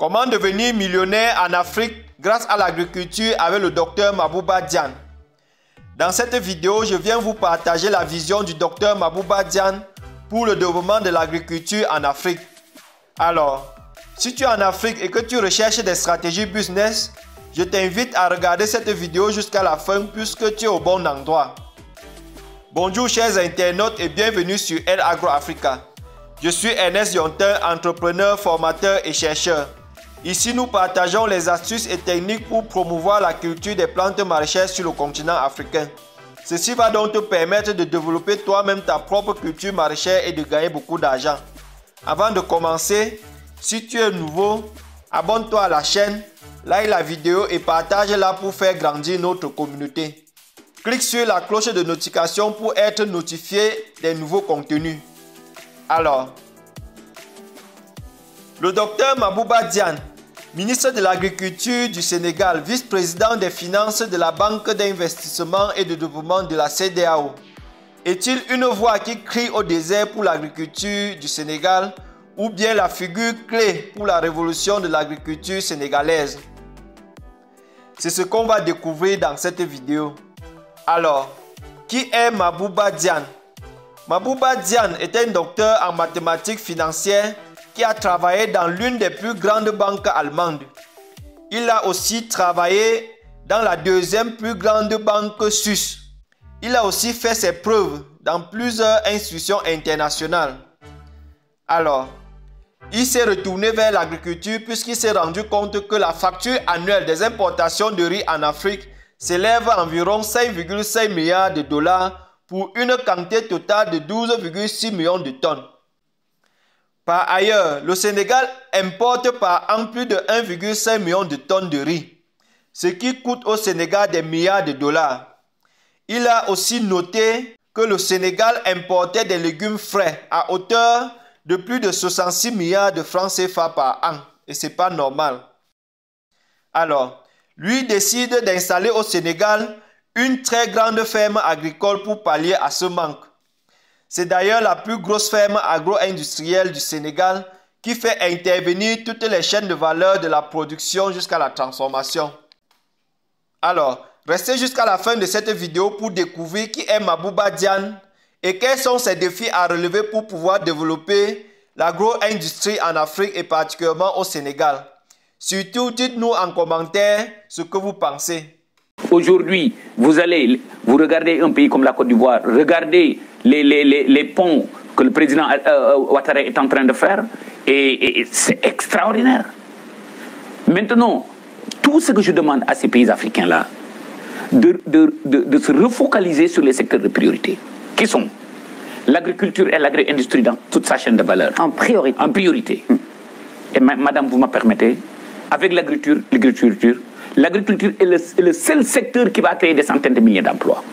Comment devenir millionnaire en Afrique grâce à l'agriculture avec le docteur Mabouba Diagne. Dans cette vidéo, je viens vous partager la vision du docteur Mabouba Diagne pour le développement de l'agriculture en Afrique. Alors, si tu es en Afrique et que tu recherches des stratégies business, je t'invite à regarder cette vidéo jusqu'à la fin puisque tu es au bon endroit. Bonjour chers internautes et bienvenue sur El Agro Africa. Je suis Ernest Yontin, entrepreneur, formateur et chercheur. Ici, nous partageons les astuces et techniques pour promouvoir la culture des plantes maraîchères sur le continent africain. Ceci va donc te permettre de développer toi-même ta propre culture maraîchère et de gagner beaucoup d'argent. Avant de commencer, si tu es nouveau, abonne-toi à la chaîne, like la vidéo et partage-la pour faire grandir notre communauté. Clique sur la cloche de notification pour être notifié des nouveaux contenus. Alors, le docteur Mabouba Diagne, ministre de l'Agriculture du Sénégal, vice-président des finances de la Banque d'investissement et de développement de la CEDEAO, est-il une voix qui crie au désert pour l'agriculture du Sénégal ou bien la figure clé pour la révolution de l'agriculture sénégalaise? C'est ce qu'on va découvrir dans cette vidéo. Alors, qui est Mabouba Diagne? Mabouba Diagne est un docteur en mathématiques financières qui a travaillé dans l'une des plus grandes banques allemandes. Il a aussi travaillé dans la deuxième plus grande banque suisse. Il a aussi fait ses preuves dans plusieurs institutions internationales. Alors, il s'est retourné vers l'agriculture puisqu'il s'est rendu compte que la facture annuelle des importations de riz en Afrique s'élève à environ 5,5 milliards de dollars pour une quantité totale de 12,6 millions de tonnes. Par ailleurs, le Sénégal importe par an plus de 1,5 million de tonnes de riz, ce qui coûte au Sénégal des milliards de dollars. Il a aussi noté que le Sénégal importait des légumes frais à hauteur de plus de 66 milliards de francs CFA par an, et ce n'est pas normal. Alors, lui décide d'installer au Sénégal une très grande ferme agricole pour pallier à ce manque. C'est d'ailleurs la plus grosse ferme agro-industrielle du Sénégal qui fait intervenir toutes les chaînes de valeur de la production jusqu'à la transformation. Alors, restez jusqu'à la fin de cette vidéo pour découvrir qui est Mabouba Diagne et quels sont ses défis à relever pour pouvoir développer l'agro-industrie en Afrique et particulièrement au Sénégal. Surtout, dites-nous en commentaire ce que vous pensez. Aujourd'hui, vous regardez un pays comme la Côte d'Ivoire, regardez les ponts que le président Ouattara est en train de faire et c'est extraordinaire. Maintenant, tout ce que je demande à ces pays africains-là, de se refocaliser sur les secteurs de priorité, qui sont l'agriculture et l'agro-industrie dans toute sa chaîne de valeur. En priorité. En priorité. Et madame, vous me permettez, avec l'agriculture est le seul secteur qui va créer des centaines de milliers d'emplois.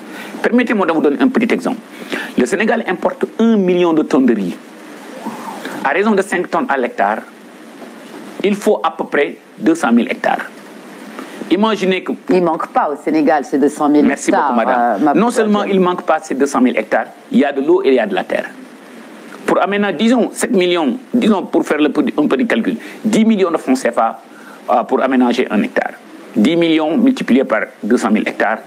Permettez-moi de vous donner un petit exemple. Le Sénégal importe 1 million de tonnes de riz. À raison de 5 tonnes à l'hectare, il faut à peu près 200 000 hectares. Imaginez que... Il ne manque pas au Sénégal ces 200 000 hectares. Merci beaucoup, madame. Non seulement il ne manque pas ces 200 000 hectares, il y a de l'eau et il y a de la terre. Pour amener, disons, 7 millions, disons, pour faire un petit calcul, 10 millions de francs CFA pour aménager un hectare. 10 millions multipliés par 200 000 hectares,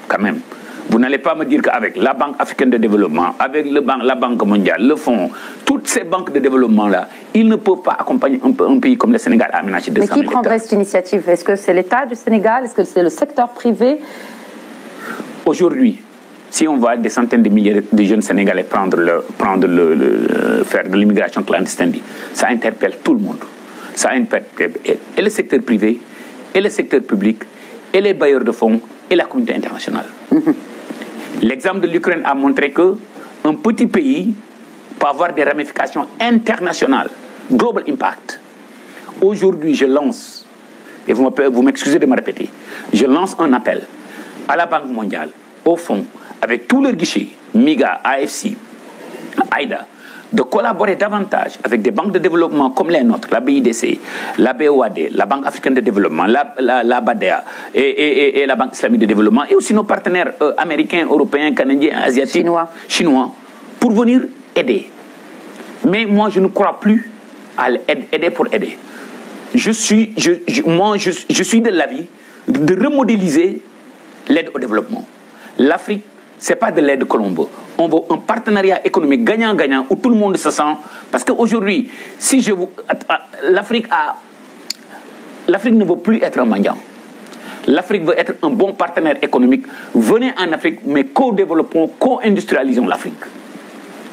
quand même. Vous n'allez pas me dire qu'avec la Banque africaine de développement, avec la Banque mondiale, le Fonds, toutes ces banques de développement-là, ils ne peuvent pas accompagner un pays comme le Sénégal à aménager 200 000 hectares. Mais qui prendrait cette initiative? Est-ce que c'est l'État du Sénégal? Est-ce que c'est le secteur privé? Aujourd'hui, si on voit des centaines de milliers de jeunes Sénégalais faire de l'immigration clandestine, ça interpelle tout le monde. Ça interpelle et le secteur privé, et le secteur public, et les bailleurs de fonds, et la communauté internationale. L'exemple de l'Ukraine a montré qu'un petit pays peut avoir des ramifications internationales, global impact. Aujourd'hui, je lance, et vous m'excusez de me répéter, je lance un appel à la Banque mondiale, au Fonds, avec tous leurs guichets, MIGA, AFC, AIDA, de collaborer davantage avec des banques de développement comme les nôtres, la BIDC, la BOAD, la Banque africaine de développement, la BADEA et la Banque islamique de développement, et aussi nos partenaires américains, européens, canadiens, asiatiques, chinois, pour venir aider. Mais moi, je ne crois plus à aider pour aider. je suis de l'avis de remodéliser l'aide au développement. L'Afrique, ce n'est pas de l'aide Colombo. On veut un partenariat économique gagnant-gagnant où tout le monde se sent. Parce qu'aujourd'hui, si je vous. L'Afrique ne veut plus être un mendiant. L'Afrique veut être un bon partenaire économique. Venez en Afrique, mais co-développons, co-industrialisons l'Afrique.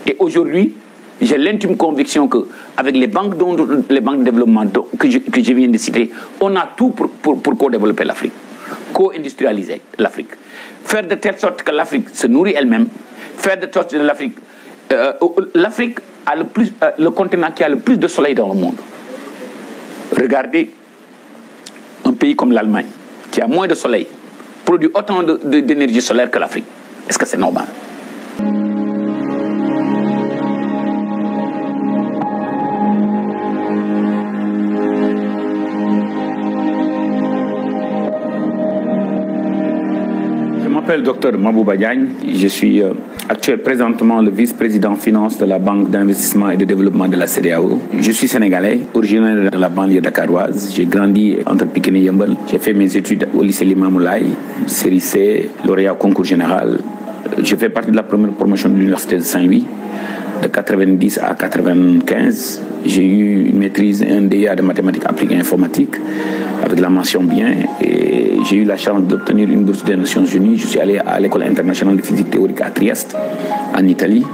Et aujourd'hui, j'ai l'intime conviction qu'avec les banques de développement que je viens de citer, on a tout pour co-développer l'Afrique, co-industrialiser l'Afrique. Faire de telle sorte que l'Afrique se nourrit elle-même, faire de sorte que l'Afrique... L'Afrique a le continent qui a le plus de soleil dans le monde. Regardez un pays comme l'Allemagne, qui a moins de soleil, produit autant d'énergie solaire que l'Afrique. Est-ce que c'est normal? Je m'appelle Dr Mabouba Diagne, je suis présentement le vice-président finance de la Banque d'investissement et de développement de la CEDEAO. Je suis sénégalais, originaire de la banlieue dakaroise. J'ai grandi entre Pikine et Yeumbeul. J'ai fait mes études au lycée Limamoulaye, série C, lauréat au concours général. Je fais partie de la première promotion de l'université de Saint-Louis. De 90 à 95, j'ai eu une maîtrise, un DEA de mathématiques appliquées informatique avec la mention bien, et j'ai eu la chance d'obtenir une bourse des Nations Unies. Je suis allé à l'école internationale de physique théorique à Trieste, en Italie.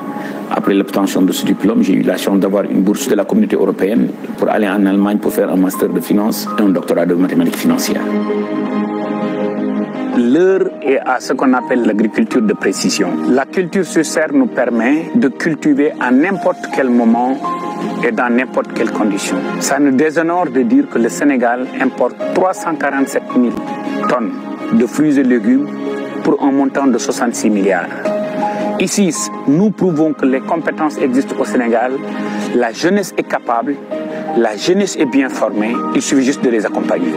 Après l'obtention de ce diplôme, j'ai eu la chance d'avoir une bourse de la communauté européenne pour aller en Allemagne pour faire un master de finance et un doctorat de mathématiques financières. L'heure est à ce qu'on appelle l'agriculture de précision. La culture sur serre nous permet de cultiver à n'importe quel moment et dans n'importe quelle condition. Ça nous déshonore de dire que le Sénégal importe 347 000 tonnes de fruits et légumes pour un montant de 66 milliards. Ici, nous prouvons que les compétences existent au Sénégal, la jeunesse est capable, la jeunesse est bien formée, il suffit juste de les accompagner.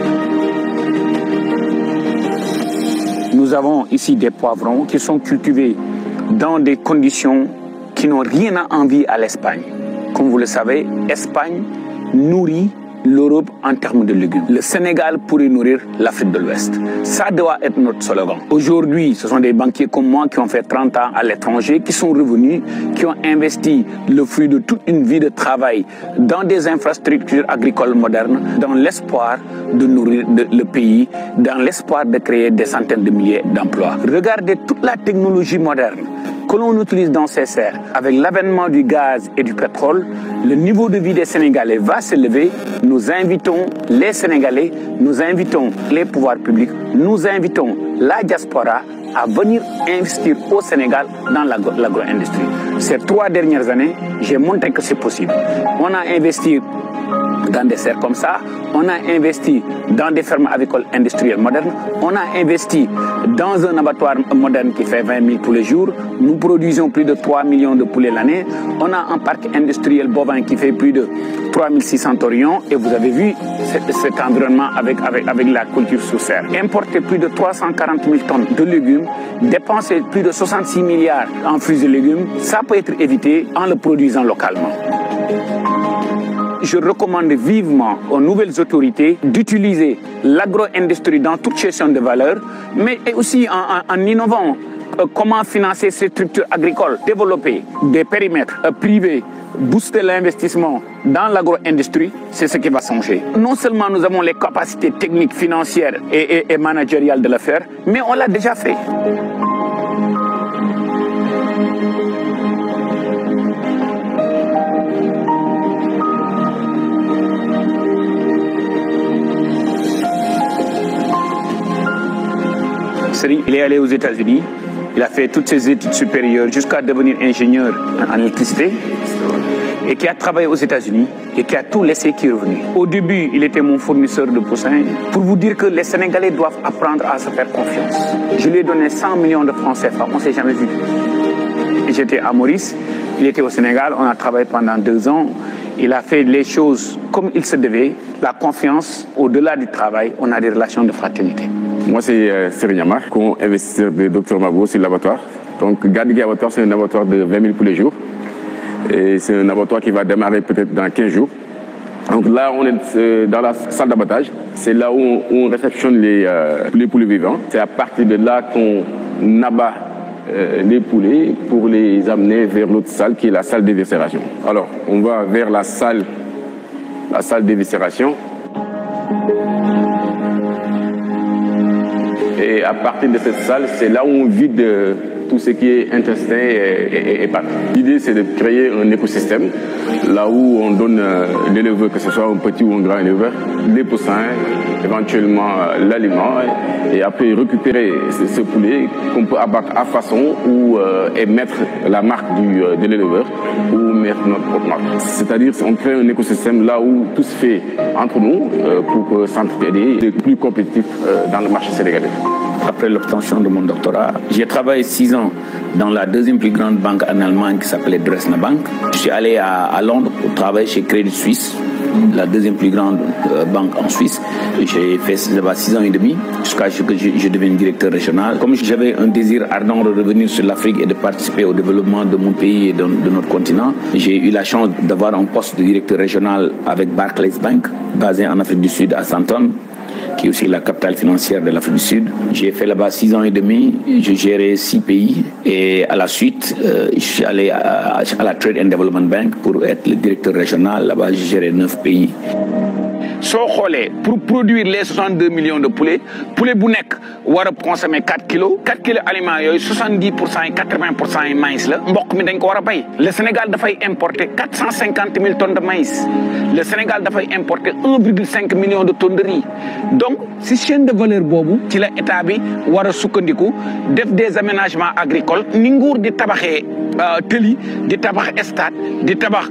Nous avons ici des poivrons qui sont cultivés dans des conditions qui n'ont rien à envier à l'Espagne. Comme vous le savez, l'Espagne nourrit l'Europe en termes de légumes. Le Sénégal pourrait nourrir l'Afrique de l'Ouest. Ça doit être notre slogan. Aujourd'hui, ce sont des banquiers comme moi qui ont fait 30 ans à l'étranger, qui sont revenus, qui ont investi le fruit de toute une vie de travail dans des infrastructures agricoles modernes, dans l'espoir de nourrir le pays, dans l'espoir de créer des centaines de milliers d'emplois. Regardez toute la technologie moderne que l'on utilise dans ces serres. Avec l'avènement du gaz et du pétrole, le niveau de vie des Sénégalais va s'élever. Nous invitons les Sénégalais, nous invitons les pouvoirs publics, nous invitons la diaspora à venir investir au Sénégal dans l'agro-industrie. Ces 3 dernières années, j'ai montré que c'est possible. On a investi dans des serres comme ça, on a investi dans des fermes avicoles industrielles modernes, on a investi dans un abattoir moderne qui fait 20 000 poulets jour, nous produisons plus de 3 millions de poulets l'année, on a un parc industriel bovin qui fait plus de 3 600 torions, et vous avez vu cet environnement avec la culture sous serre. Importer plus de 340 000 tonnes de légumes, dépenser plus de 66 milliards en fruits et légumes, ça peut être évité en le produisant localement. Je recommande vivement aux nouvelles autorités d'utiliser l'agro-industrie dans toute gestion de valeur, mais aussi en innovant comment financer ces structures agricoles, développer des périmètres privés, booster l'investissement dans l'agro-industrie, c'est ce qui va changer. Non seulement nous avons les capacités techniques, financières et managériales de le faire, mais on l'a déjà fait. Il est allé aux États-Unis, il a fait toutes ses études supérieures jusqu'à devenir ingénieur en électricité, et qui a travaillé aux États-Unis et qui a tout laissé, qui est revenu. Au début, il était mon fournisseur de poussins, pour vous dire que les Sénégalais doivent apprendre à se faire confiance. Je lui ai donné 100 millions de francs CFA, on ne s'est jamais vu. J'étais à Maurice, il était au Sénégal, on a travaillé pendant 2 ans. Il a fait les choses comme il se devait. La confiance, au-delà du travail, on a des relations de fraternité. Moi, c'est Serigne Amar, co-investisseur de Dr Mabo sur l'abattoir. Donc, Gadgui Abattoir, c'est un abattoir de 20 000 poulets jour. Et c'est un abattoir qui va démarrer peut-être dans 15 jours. Donc là, on est dans la salle d'abattage. C'est là où on réceptionne les poulets vivants. C'est à partir de là qu'on abat les poulets pour les amener vers l'autre salle qui est la salle d'éviscération. Alors, on va vers la salle d'éviscération. Et à partir de cette salle, c'est là où on vide tout ce qui est intestin et pattes. L'idée, c'est de créer un écosystème, là où on donne l'éleveur, que ce soit un petit ou un grand éleveur, les poussins, éventuellement l'aliment, et après récupérer ce poulet qu'on peut abattre à façon ou mettre la marque de l'éleveur ou mettre notre propre marque. C'est-à-dire qu'on crée un écosystème là où tout se fait entre nous pour s'entraider et être plus compétitif dans le marché sénégalais. Après l'obtention de mon doctorat, j'ai travaillé 6 ans dans la deuxième plus grande banque en Allemagne qui s'appelait Dresdner Bank. Je suis allé à Londres pour travailler chez Credit Suisse, la deuxième plus grande banque en Suisse. J'ai fait là-bas 6 ans et demi jusqu'à ce que je devienne directeur régional. Comme j'avais un désir ardent de revenir sur l'Afrique et de participer au développement de mon pays et de notre continent, j'ai eu la chance d'avoir un poste de directeur régional avec Barclays Bank, basé en Afrique du Sud à Sandton, qui est aussi la capitale financière de l'Afrique du Sud. J'ai fait là-bas 6 ans et demi, je gérais 6 pays et à la suite, je suis allé à la Trade and Development Bank pour être le directeur régional. Là-bas, j'ai géré 9 pays. Pour produire les 62 millions de poulets, poulet bu nekk war a consommer 4 kilos. 4 kilos aliments yooyu 70% et 80% yi maïs la mboq mi dañ ko war a bay. Le Sénégal dafay importer 450 000 tonnes de maïs. Le Sénégal dafay importer 1,5 million de tonnes de riz. Donc si chaîne de valeur boobu ci la état bi war a sukkandiku def des aménagements agricoles ni nguur di tabaxee tëli di tabax stade di tabax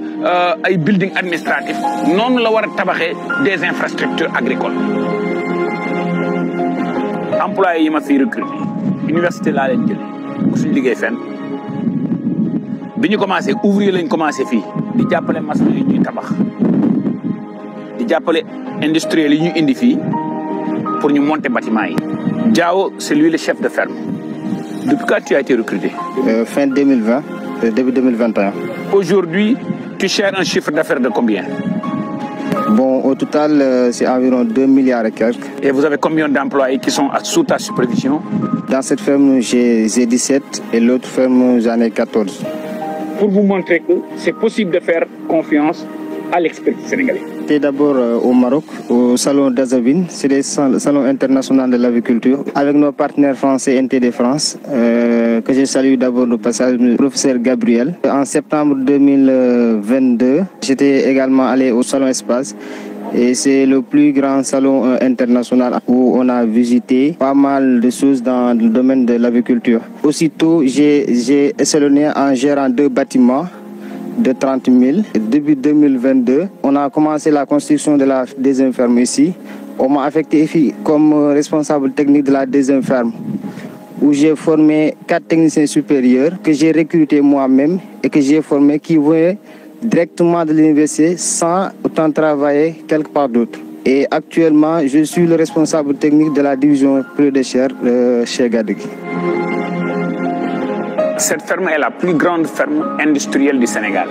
ay building administratif noonu la war a tabaxee des infrastructures agricoles. Employés yi ma fi recruté université laa leen jël suñu liggéey fenn bi ñu commencé ouvrier lañ commencé fii di jàppale maçon yi ñuy tabax di jàppale industriel yi ñu indi fii pour ñu monter bâtiment yi. Diao, c'est lui le chef de ferme. Depuis quand tu as été recruté? Fin 2020, début 2021. Aujourd'hui, tu cherches un chiffre d'affaires de combien? Bon, au total, c'est environ 2 milliards et quelques. Et vous avez combien d'employés qui sont sous ta supervision? Dans cette ferme, j'ai 17 et l'autre ferme, j'en ai 14. Pour vous montrer que c'est possible de faire confiance à l'expertise sénégalais. J'étais d'abord au Maroc, au salon d'Azabine, c'est le salon international de l'agriculture, avec nos partenaires français NTD France, que je salue d'abord au passage, le professeur Gabriel. En septembre 2022, j'étais également allé au salon Espace. Et c'est le plus grand salon international où on a visité pas mal de choses dans le domaine de l'agriculture. Aussitôt, j'ai échelonné en gérant 2 bâtiments de 30 000. Début 2022, on a commencé la construction de la deuxième ferme ici. On m'a affecté ici comme responsable technique de la deuxième ferme, où j'ai formé 4 techniciens supérieurs que j'ai recrutés moi-même et que j'ai formés qui venaient directement de l'université sans autant travailler quelque part d'autre. Et actuellement, je suis le responsable technique de la division prix de chair chez Gadegui. Cette ferme est la plus grande ferme industrielle du Sénégal.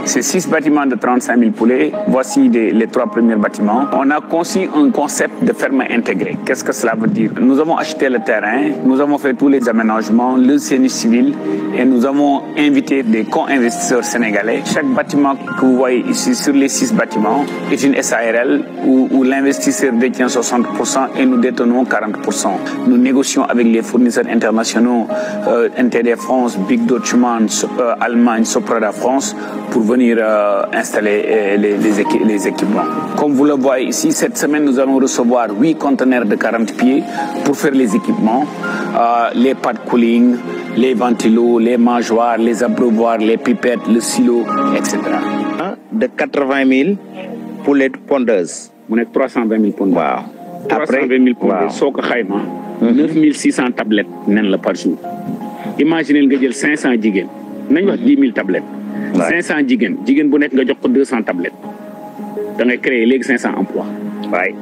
C'est 6 bâtiments de 35 000 poulets. Voici les 3 premiers bâtiments. On a conçu un concept de ferme intégrée. Qu'est-ce que cela veut dire? Nous avons acheté le terrain, nous avons fait tous les aménagements, le génie civil, et nous avons invité des co-investisseurs sénégalais. Chaque bâtiment que vous voyez ici sur les 6 bâtiments est une SARL où l'investisseur détient 60% et nous détenons 40%. Nous négocions avec les fournisseurs internationaux NTD France, Big Dutchman, Allemagne, Soprada France pour venir installer les équipements. Comme vous le voyez ici, cette semaine, nous allons recevoir 8 conteneurs de 40 pieds pour faire les équipements, les pad cooling, les ventilos, les mangeoires, les abreuvoirs, les pipettes, le silo, etc. De 80 000 poulets pondeuses. On est 320 000 pondeuses. Wow. 320 000 pondeuses. Sauf que 9 600 tablettes par jour. Imaginez nga jël 500 jigéen nañ wax 10 000 tablettes. 500 jigéen bu nekk nga jox ko 200 tablettes da ngay créer léegi 500 emplois. waay.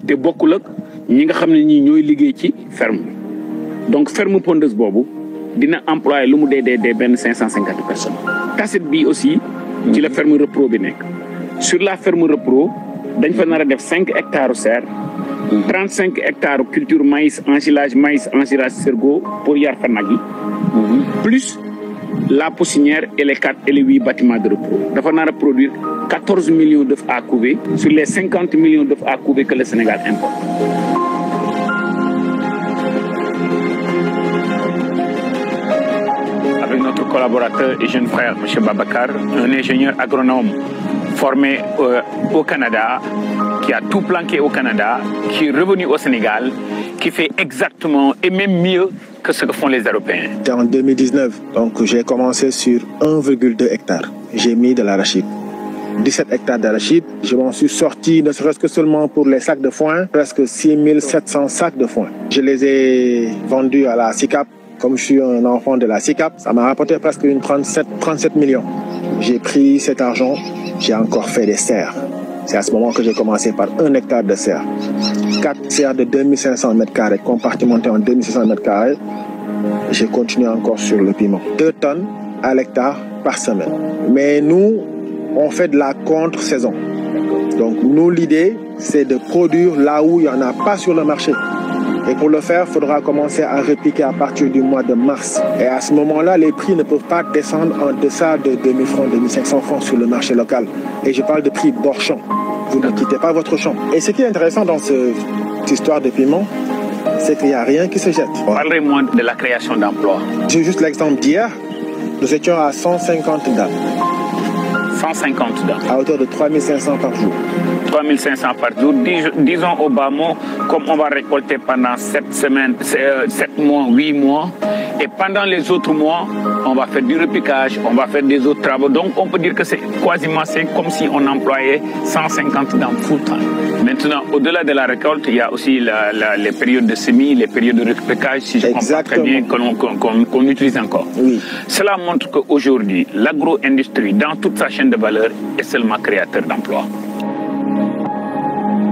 te bokkul ak ñi nga xam ne ñii ñooy liggéey ci ferme. Donc ferme pondeuse boobu dina employer lu mu dee benn 550 personnes. Tasset bi aussi ci la ferme repro bi nekk. Sur la ferme repro dañ fa nar a def 5 hectares serre, 35 hectares culture maïs ensilage sorgho pour yar fa nag yi, plus la poussinière et les 8 bâtiments de repos. dafa nar a produire 14 millions d'œufs à couver sur les 50 millions d'œufs à couver que le Sénégal importe. Avec notre collaborateur et jeune frère, M. Babacar, un ingénieur agronome formé au Canada, qui a tout planqué au Canada, qui est revenu au Sénégal, qui fait exactement et même mieux que ce que font les Européens. En 2019, donc j'ai commencé sur 1,2 hectare. J'ai mis de l'arachide. 17 hectares d'arachide. Je m'en suis sorti, ne serait-ce que seulement pour les sacs de foin, presque 6700 sacs de foin. Je les ai vendus à la SICAP. Comme je suis un enfant de la SICAP, ça m'a rapporté presque 37 millions. J'ai pris cet argent, j'ai encore fait des serres. C'est à ce moment que j'ai commencé par 1 hectare de serre. 4 serres de 2500 m², compartimentées en 2500 m². J'ai continué encore sur le piment. 2 tonnes à l'hectare par semaine. Mais nous, on fait de la contre-saison. Donc nous, l'idée, c'est de produire là où il n'y en a pas sur le marché. Et pour le faire, il faudra commencer à répliquer à partir du mois de mars. Et à ce moment-là, les prix ne peuvent pas descendre en deçà de 2000 francs, 2500 francs sur le marché local. Et je parle de prix bord champ. Vous ne quittez pas votre champ. Et ce qui est intéressant dans cette histoire de piment, c'est qu'il n'y a rien qui se jette. Parlez-moi de la création d'emplois. J'ai juste l'exemple d'hier. Nous étions à 150 dames. 150 dames. À hauteur de 3500 par jour. 3500 par jour. Disons au bas mot, comme on va récolter pendant 7 semaines, 7 mois, 8 mois, et pendant les autres mois, on va faire du repiquage, on va faire des autres travaux. Donc on peut dire que c'est quasiment comme si on employait 150 dames full time. Maintenant, au-delà de la récolte, il y a aussi les périodes de semis, les périodes de repiquage, si je comprends très bien, qu'on utilise encore. Oui. Cela montre qu'aujourd'hui, l'agro-industrie, dans toute sa chaîne de valeur, est seulement créateur d'emplois.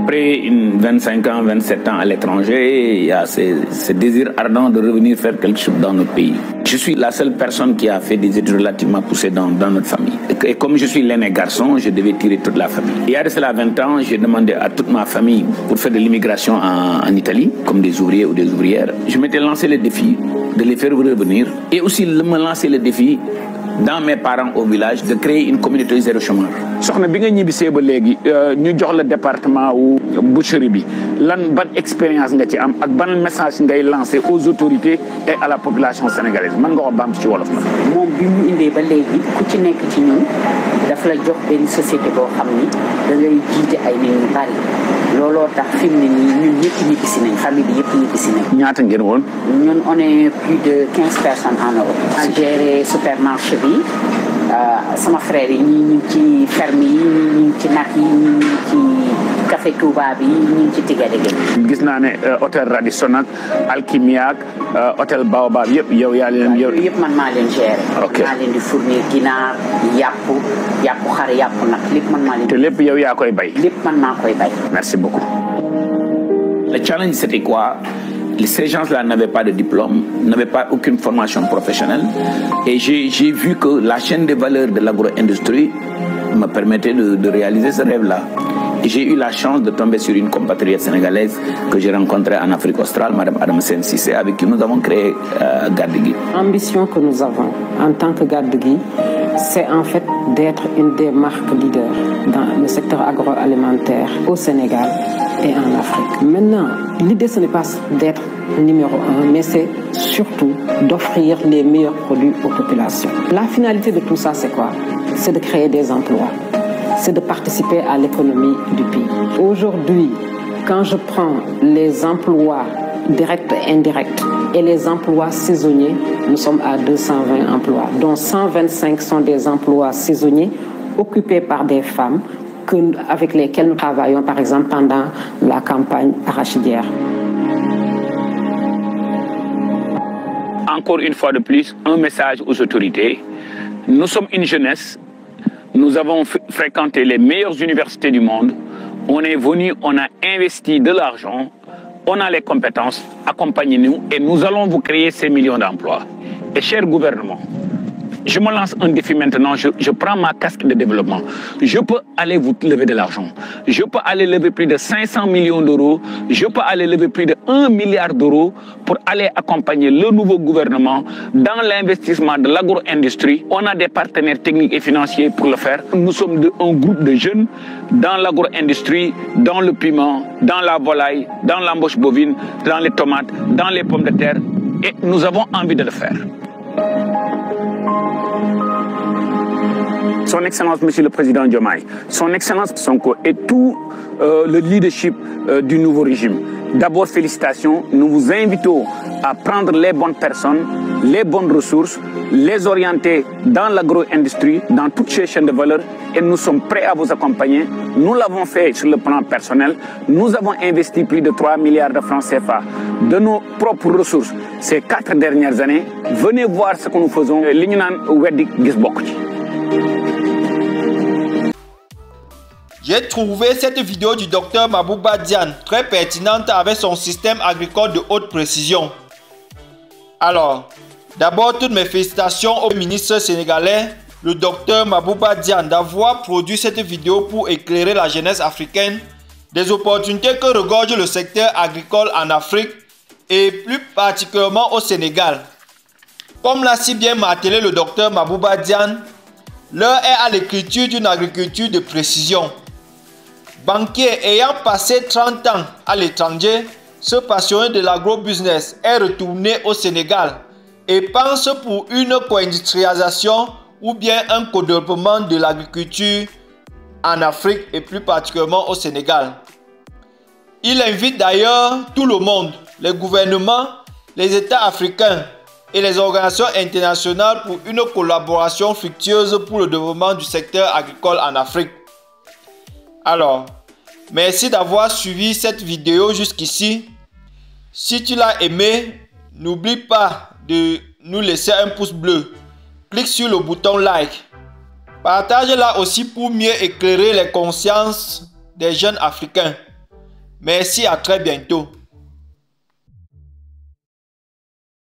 Après 25 ans, 27 ans à l'étranger, il y a ce désir ardent de revenir faire quelque chose dans notre pays. Je suis la seule personne qui a fait des études relativement poussées dans notre famille. Et comme je suis l'aîné garçon, je devais tirer toute la famille. Il y a de cela 20 ans, j'ai demandé à toute ma famille pour faire de l'immigration en Italie, comme des ouvriers ou des ouvrières. Je m'étais lancé le défi de les faire revenir et aussi de me lancer le défi dans mes parents au village de créer une communauté zéro chômeur. soxna bi nga ñibbisee ba léegi ñu jox la département wu boucherie bi lan ban expérience nga ci am ak ban message ngay lancer aux autorités et à la population sénégalaise man nga ko bam ci wolof na moom bi mu indee ba léegi ku ci nekk ci ñun daf la jox benn société boo xam ni da ngay jiite ay nit ñu bari looloo tax fi mu ne nii ñun ñëpp ñibbisi nañ famille bi yëpp ñibbisi nañ. ñaata ngeen woon. ñun on est plus de 15 personnes en Europe. à gérer supermarché bi sama frère yi ñii ñu ngi ci ferme yi ñii ñu ngi ci nag yi ñii ñu ngi ci café Touba bi ñu ngi ci Tigadege. gis naa ne hôtel Radisson ak Alkimia ak hôtel Baobab yëpp yow yaa leen. yow yëpp man maa leen gérer. ok maa leen di fournir ginaar yàpp xar yàpp nag lépp man maa leen. te lépp yow yaa koy bay. lépp man maa koy bay. Merci beaucoup. Le challenge c'était quoi? Ces gens-là n'avaient pas de diplôme, n'avaient pas aucune formation professionnelle. Et j'ai vu que la chaîne de valeur de l'agro-industrie me permettait de réaliser ce rêve-là. Et j'ai eu la chance de tomber sur une compatriote sénégalaise que j'ai rencontrée en Afrique australe, Mme Adam Sen Sissé, avec qui nous avons créé Gardegui. L'ambition que nous avons en tant que Gardegui, c'est en fait d'être une des marques leaders dans le secteur agroalimentaire au Sénégal et en Afrique. Maintenant, l'idée ce n'est pas d'être numéro 1, mais c'est surtout d'offrir les meilleurs produits aux populations. La finalité de tout ça, c'est quoi? C'est de créer des emplois. C'est de participer à l'économie du pays. Aujourd'hui, quand je prends les emplois directs et indirects et les emplois saisonniers, nous sommes à 220 emplois, dont 125 sont des emplois saisonniers occupés par des femmes avec lesquelles nous travaillons, par exemple, pendant la campagne arachidière. Encore une fois de plus, un message aux autorités. Nous sommes une jeunesse. Nous avons fréquenté les meilleures universités du monde. On est venu, on a investi de l'argent, on a les compétences, accompagnez-nous et nous allons vous créer ces millions d'emplois. Et cher gouvernement, Je me lance un défi maintenant, je prends ma casque de développement. Je peux aller vous lever de l'argent. Je peux aller lever plus de 500 millions d'euros. Je peux aller lever plus de 1 milliard d'euros pour aller accompagner le nouveau gouvernement dans l'investissement de l'agro-industrie. On a des partenaires techniques et financiers pour le faire. Nous sommes un groupe de jeunes dans l'agro-industrie, dans le piment, dans la volaille, dans l'embauche bovine, dans les tomates, dans les pommes de terre. Et nous avons envie de le faire. Son Excellence, Monsieur le Président Diomaye, Son Excellence Sonko et tout le leadership du nouveau régime. D'abord, félicitations. Nous vous invitons à prendre les bonnes personnes, les bonnes ressources, les orienter dans l'agro-industrie, dans toutes ces chaînes de valeur et nous sommes prêts à vous accompagner. Nous l'avons fait sur le plan personnel. Nous avons investi plus de 3 milliards de francs CFA de nos propres ressources ces 4 dernières années. Venez voir ce que nous faisons. J'ai trouvé cette vidéo du docteur Mabouba Diagne très pertinente avec son système agricole de haute précision. Alors, d'abord, toutes mes félicitations au ministre sénégalais, le docteur Mabouba Diagne, d'avoir produit cette vidéo pour éclairer la jeunesse africaine des opportunités que regorge le secteur agricole en Afrique et plus particulièrement au Sénégal. Comme l'a si bien martelé le docteur Mabouba Diagne, l'heure est à l'écriture d'une agriculture de précision. Banquier ayant passé 30 ans à l'étranger, ce passionné de l'agro-business est retourné au Sénégal et pense pour une co-industrialisation ou bien un co-développement de l'agriculture en Afrique et plus particulièrement au Sénégal. Il invite d'ailleurs tout le monde, les gouvernements, les États africains et les organisations internationales pour une collaboration fructueuse pour le développement du secteur agricole en Afrique. Alors, merci d'avoir suivi cette vidéo jusqu'ici. Si tu l'as aimé, n'oublie pas de nous laisser un pouce bleu. Clique sur le bouton like. Partage-la aussi pour mieux éclairer les consciences des jeunes africains. Merci, à très bientôt.